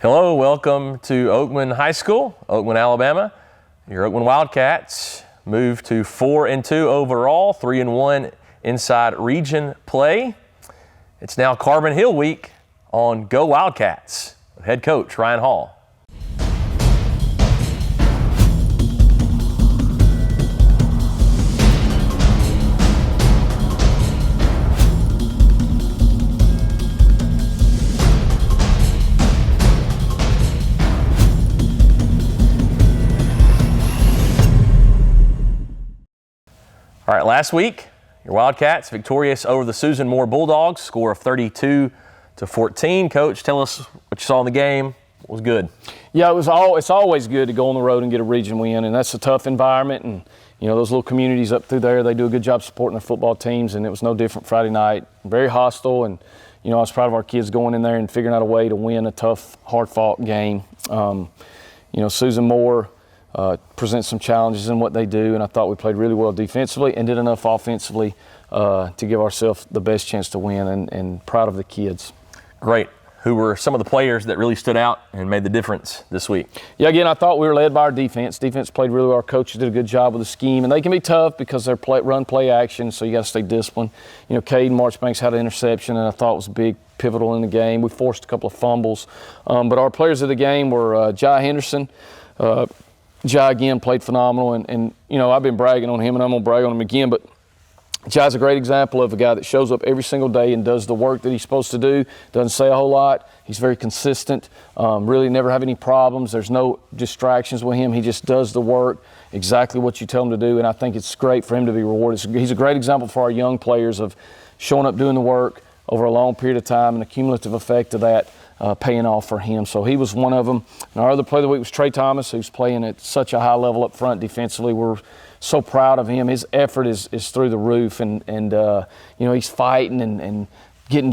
Hello, welcome to Oakman High School, Oakman, Alabama. Your Oakman Wildcats moved to 4-2 overall, 3-1 inside region play. It's now Carbon Hill week on Go Wildcats with head coach Ryan Hall. All right, last week, your Wildcats victorious over the Susan Moore Bulldogs, score of 32-14. Coach, tell us what you saw in the game. What was good? Yeah, it's always good to go on the road and get a region win, and that's a tough environment. And you know, those little communities up through there, they do a good job supporting their football teams, and it was no different Friday night. Very hostile, and you know, I was proud of our kids going in there and figuring out a way to win a tough, hard-fought game. You know, Susan Moore presents some challenges in what they do, and I thought we played really well defensively and did enough offensively to give ourselves the best chance to win, and proud of the kids. Great. Who were some of the players that really stood out and made the difference this week? Yeah, again, I thought we were led by our defense. Defense played really well. Our coaches did a good job with the scheme, and they can be tough because they're run play action, so you got to stay disciplined. You know, Caden Marchbanks had an interception, and I thought it was big, pivotal in the game. We forced a couple of fumbles, but our players of the game were Jai Henderson. Jai, again, played phenomenal, and you know, I've been bragging on him, and I'm going to brag on him again, but Jai's a great example of a guy that shows up every single day and does the work that he's supposed to do, doesn't say a whole lot. He's very consistent, really never have any problems. There's no distractions with him. He just does the work, exactly what you tell him to do, and I think it's great for him to be rewarded. He's a great example for our young players of showing up, doing the work over a long period of time, and the cumulative effect of that paying off for him. So he was one of them. And our other player of the week was Trey Thomas, who's playing at such a high level up front defensively. We're so proud of him. His effort is through the roof, and you know, he's fighting and getting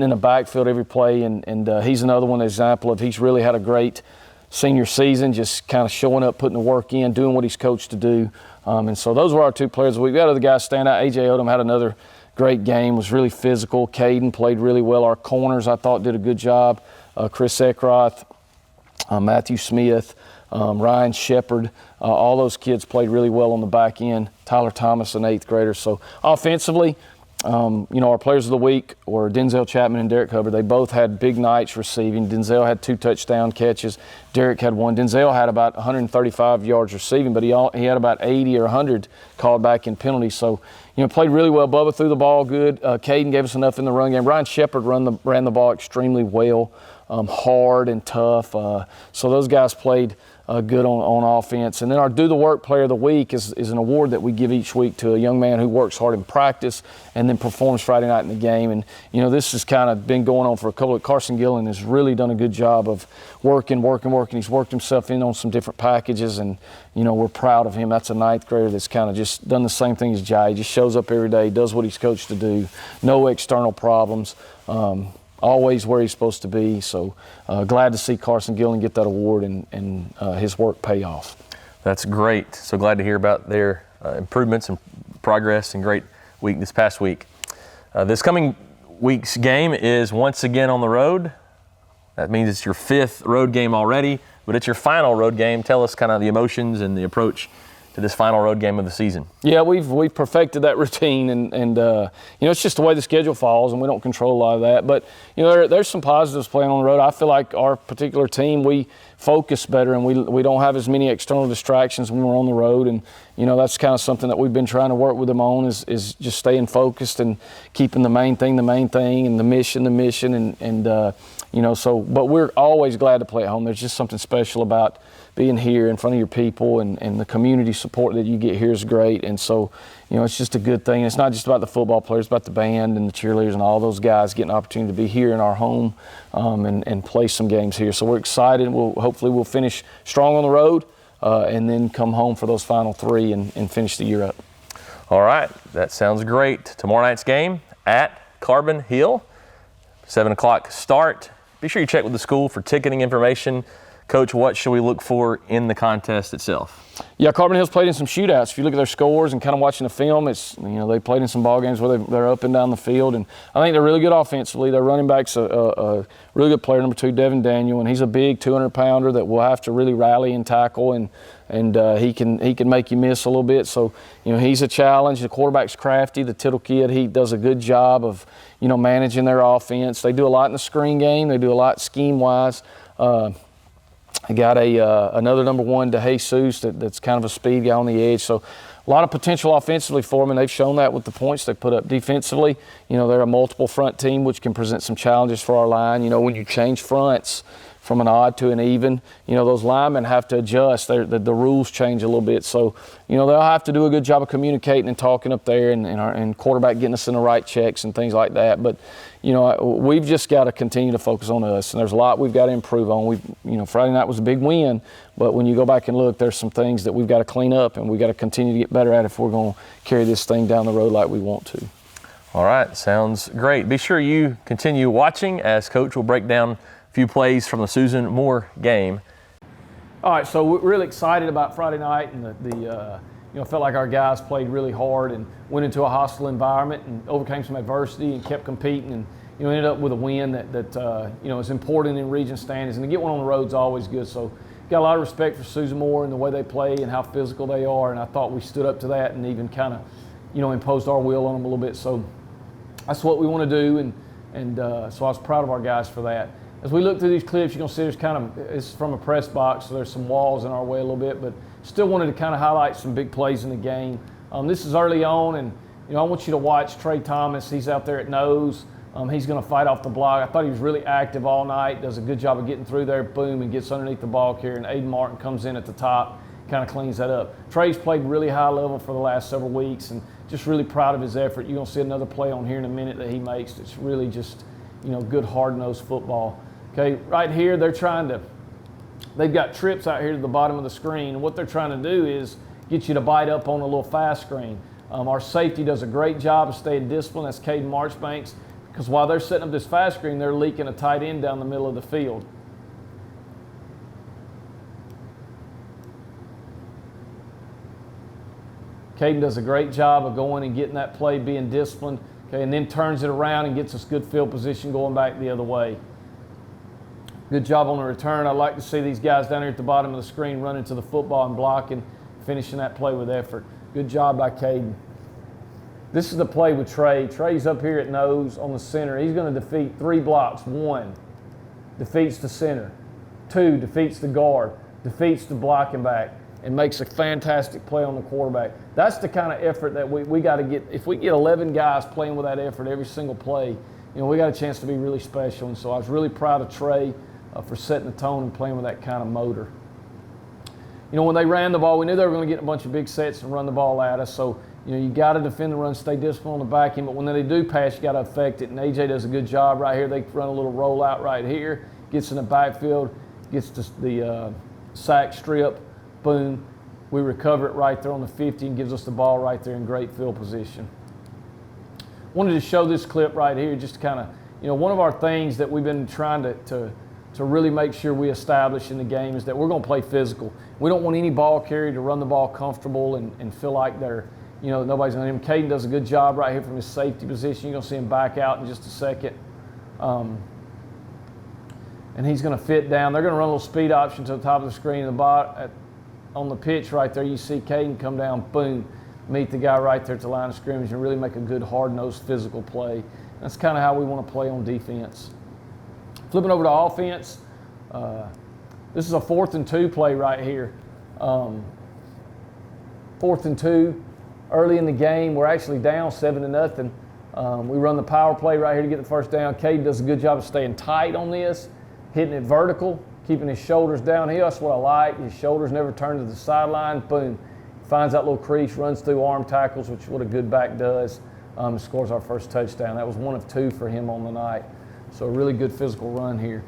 in the backfield every play, and he's another one example of he's really had a great senior season, just kind of showing up, putting the work in, doing what he's coached to do. And so those were our two players of the week. We had other guys stand out. A.J. Odom had another great game, was really physical. Caden played really well. Our corners, I thought, did a good job. Chris Eckroth, Matthew Smith, Ryan Shepard, all those kids played really well on the back end. Tyler Thomas, an 8th grader. So offensively, you know, our players of the week were Denzel Chapman and Derek Hubbard. They both had big nights receiving. Denzel had 2 touchdown catches. Derek had 1. Denzel had about 135 yards receiving, but he had about 80 or 100 called back in penalties. So, you know, played really well. Bubba threw the ball good. Caden gave us enough in the run game. Ryan Shepard ran the ball extremely well, hard and tough. So those guys played good on offense. And then our Do the Work Player of the Week is an award that we give each week to a young man who works hard in practice and then performs Friday night in the game. And, you know, this has kind of been going on for a couple of – Carson Gillen has really done a good job of working. He's worked himself in on some different packages, and, you know, we're proud of him. That's a 9th grader that's kind of just done the same thing as Jai. He just shows up every day, does what he's coached to do, no external problems. Always where he's supposed to be. So glad to see Carson Gillen get that award and his work pay off. That's great. So glad to hear about their improvements and progress, and great week this past week. This coming week's game is once again on the road. That means it's your 5th road game already, but it's your final road game. Tell us kind of the emotions and the approach to this final road game of the season. Yeah, we've perfected that routine, and you know, it's just the way the schedule falls, and we don't control a lot of that. But you know, there's some positives playing on the road. I feel like our particular team, we focus better, and we don't have as many external distractions when we're on the road. And you know, that's kind of something that we've been trying to work with them on, is just staying focused and keeping the main thing, and the mission, and you know, so. But we're always glad to play at home. There's just something special about being here in front of your people, and the community support that you get here is great. And so, you know, it's just a good thing. It's not just about the football players, it's about the band and the cheerleaders and all those guys getting an opportunity to be here in our home and play some games here. So we're excited. Hopefully we'll finish strong on the road and then come home for those final 3 and finish the year up. All right, that sounds great. Tomorrow night's game at Carbon Hill, 7 o'clock start. Be sure you check with the school for ticketing information. Coach, what should we look for in the contest itself? Yeah, Carbon Hill's played in some shootouts. If you look at their scores and kind of watching the film, it's, they played in some ball games where they're up and down the field, and I think they're really good offensively. Their running back's a really good player, number 2, Devin Daniel, and he's a big 200-pounder that will have to really rally and tackle, and he can make you miss a little bit. So he's a challenge. The quarterback's crafty. The Tittle kid, he does a good job of managing their offense. They do a lot in the screen game. They do a lot scheme-wise. I got another number 1, DeJesus, that's kind of a speed guy on the edge. So a lot of potential offensively for them, and they've shown that with the points they put up. Defensively, they're a multiple front team, which can present some challenges for our line. When you change fronts from an odd to an even, those linemen have to adjust. The rules change a little bit. So, they'll have to do a good job of communicating and talking up there, and quarterback getting us in the right checks and things like that. But, we've just got to continue to focus on us, and there's a lot we've got to improve on. Friday night was a big win, but when you go back and look, there's some things that we've got to clean up, and we've got to continue to get better at if we're going to carry this thing down the road like we want to. All right, sounds great. Be sure you continue watching as Coach will break down a few plays from the Susan Moore game. All right, so we're really excited about Friday night, and felt like our guys played really hard and went into a hostile environment and overcame some adversity and kept competing, and ended up with a win that is important in region standings, and to get one on the road is always good. So got a lot of respect for Susan Moore and the way they play and how physical they are, and I thought we stood up to that and even kind of imposed our will on them a little bit. So that's what we want to do, and so I was proud of our guys for that. As we look through these clips, you're going to see it's from a press box, so there's some walls in our way a little bit, but still wanted to kind of highlight some big plays in the game. This is early on, and I want you to watch Trey Thomas. He's out there at nose. He's going to fight off the block. I thought he was really active all night, does a good job of getting through there, boom, and gets underneath the ball carrier, and Aiden Martin comes in at the top, kind of cleans that up. Trey's played really high level for the last several weeks, and just really proud of his effort. You're going to see another play on here in a minute that he makes. It's really just, good hard-nosed football. Okay, right here they've got trips out here to the bottom of the screen, and what they're trying to do is get you to bite up on a little fast screen. Our safety does a great job of staying disciplined. That's Caden Marchbanks, because while they're setting up this fast screen, they're leaking a tight end down the middle of the field. Caden does a great job of going and getting that play, being disciplined, okay, and then turns it around and gets us good field position going back the other way. Good job on the return. I'd like to see these guys down here at the bottom of the screen running to the football and blocking, finishing that play with effort. Good job by Caden. This is the play with Trey. Trey's up here at nose on the center. He's going to defeat 3 blocks. 1, defeats the center. 2, defeats the guard. Defeats the blocking back, and makes a fantastic play on the quarterback. That's the kind of effort that we got to get. If we get 11 guys playing with that effort every single play, we got a chance to be really special. And so I was really proud of Trey for setting the tone and playing with that kind of motor. When they ran the ball, we knew they were going to get a bunch of big sets and run the ball at us. So, you got to defend the run, stay disciplined on the back end. But when they do pass, you got to affect it. And AJ does a good job right here. They run a little rollout right here, gets in the backfield, gets to the sack strip, boom. We recover it right there on the 50 and gives us the ball right there in great field position. Wanted to show this clip right here just to kind of, one of our things that we've been trying to really make sure we establish in the game is that we're going to play physical. We don't want any ball carrier to run the ball comfortable and feel like they're, nobody's on him. Caden does a good job right here from his safety position. You're going to see him back out in just a second. And he's going to fit down. They're going to run a little speed option to the top of the screen. On the pitch right there, you see Caden come down, boom, meet the guy right there at the line of scrimmage and really make a good hard-nosed physical play. That's kind of how we want to play on defense. Flipping over to offense, this is a 4th and 2 play right here. 4th and 2, early in the game, we're actually down 7-0. We run the power play right here to get the first down. Caden does a good job of staying tight on this, hitting it vertical, keeping his shoulders downhill. That's what I like. His shoulders never turn to the sideline. Boom. Finds that little crease, runs through arm tackles, which is what a good back does. Scores our first touchdown. That was 1 of 2 for him on the night. So a really good physical run here.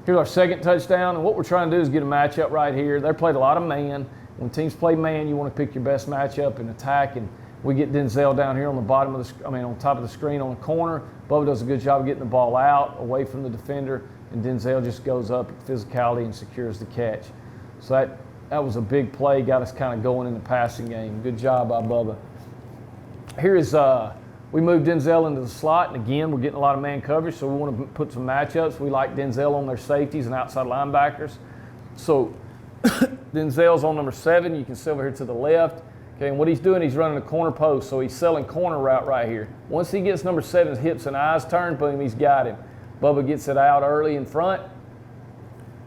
Here's our second touchdown, and what we're trying to do is get a matchup right here. They played a lot of man. When teams play man, you want to pick your best matchup and attack and We get Denzel down here on the bottom of on top of the screen on the corner. Bubba does a good job of getting the ball out, away from the defender, and Denzel just goes up at physicality and secures the catch. So that was a big play, got us kind of going in the passing game. Good job by Bubba. Here is, we moved Denzel into the slot, and again, we're getting a lot of man coverage, so we want to put some matchups. We like Denzel on their safeties and outside linebackers. So Denzel's on number 7. You can see over here to the left. Okay, and what he's doing, he's running a corner post, so he's selling corner route right here. Once he gets number 7's hips and eyes turned, boom, he's got him. Bubba gets it out early in front.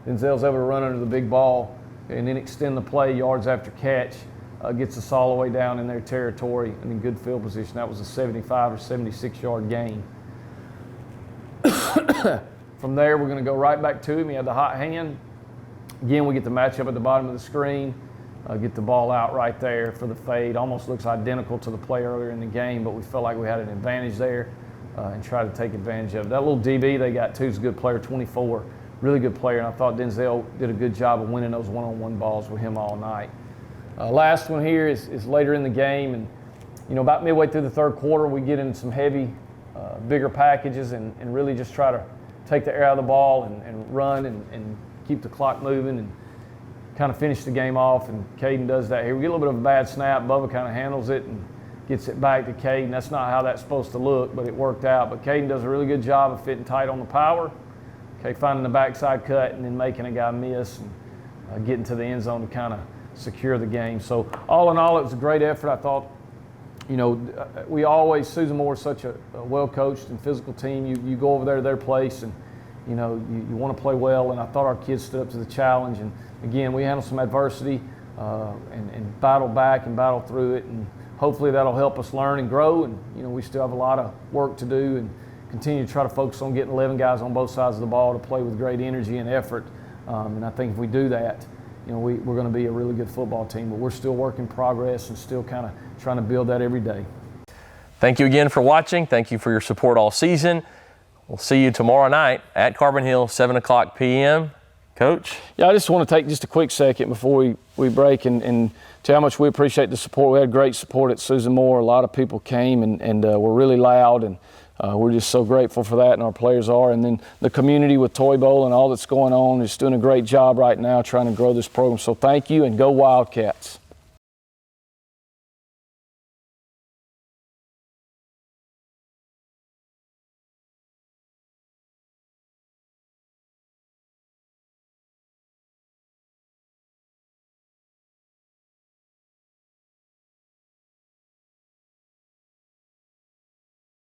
Denzel's able to run under the big ball and then extend the play yards after catch. Gets us all the way down in their territory and in good field position. That was a 75 or 76-yard gain. From there, we're going to go right back to him. He had the hot hand. Again, we get the matchup at the bottom of the screen. Get the ball out right there for the fade. Almost looks identical to the play earlier in the game, but we felt like we had an advantage there and tried to take advantage of it. That little DB they got, too, is a good player, 24. Really good player, and I thought Denzel did a good job of winning those one-on-one balls with him all night. Last one here is later in the game, and about midway through the third quarter, we get in some heavy, bigger packages and really just try to take the air out of the ball and run and keep the clock moving and kind of finish the game off. And Caden does that here. We get a little bit of a bad snap. Bubba kind of handles it and gets it back to Caden. That's not how that's supposed to look, but it worked out. But Caden does a really good job of fitting tight on the power, finding the backside cut and then making a guy miss and getting to the end zone to kind of secure the game. So all in all, it was a great effort. I thought, we always, Susan Moore is such a well-coached and physical team. You go over there to their place and, you want to play well, and I thought our kids stood up to the challenge. And again, we handled some adversity and battled back and battled through it, and hopefully that'll help us learn and grow. And, we still have a lot of work to do and continue to try to focus on getting 11 guys on both sides of the ball to play with great energy and effort. And I think if we do that, we're going to be a really good football team, but we're still work in progress and still kind of trying to build that every day. Thank you again for watching. Thank you for your support all season. We'll see you tomorrow night at Carbon Hill, 7 o'clock p.m. Coach? Yeah, I just want to take just a quick second before we break and tell how much we appreciate the support. We had great support at Susan Moore. A lot of people came and were really loud, and we're just so grateful for that, and our players are. And then the community with Toy Bowl and all that's going on is doing a great job right now trying to grow this program. So thank you, and go Wildcats.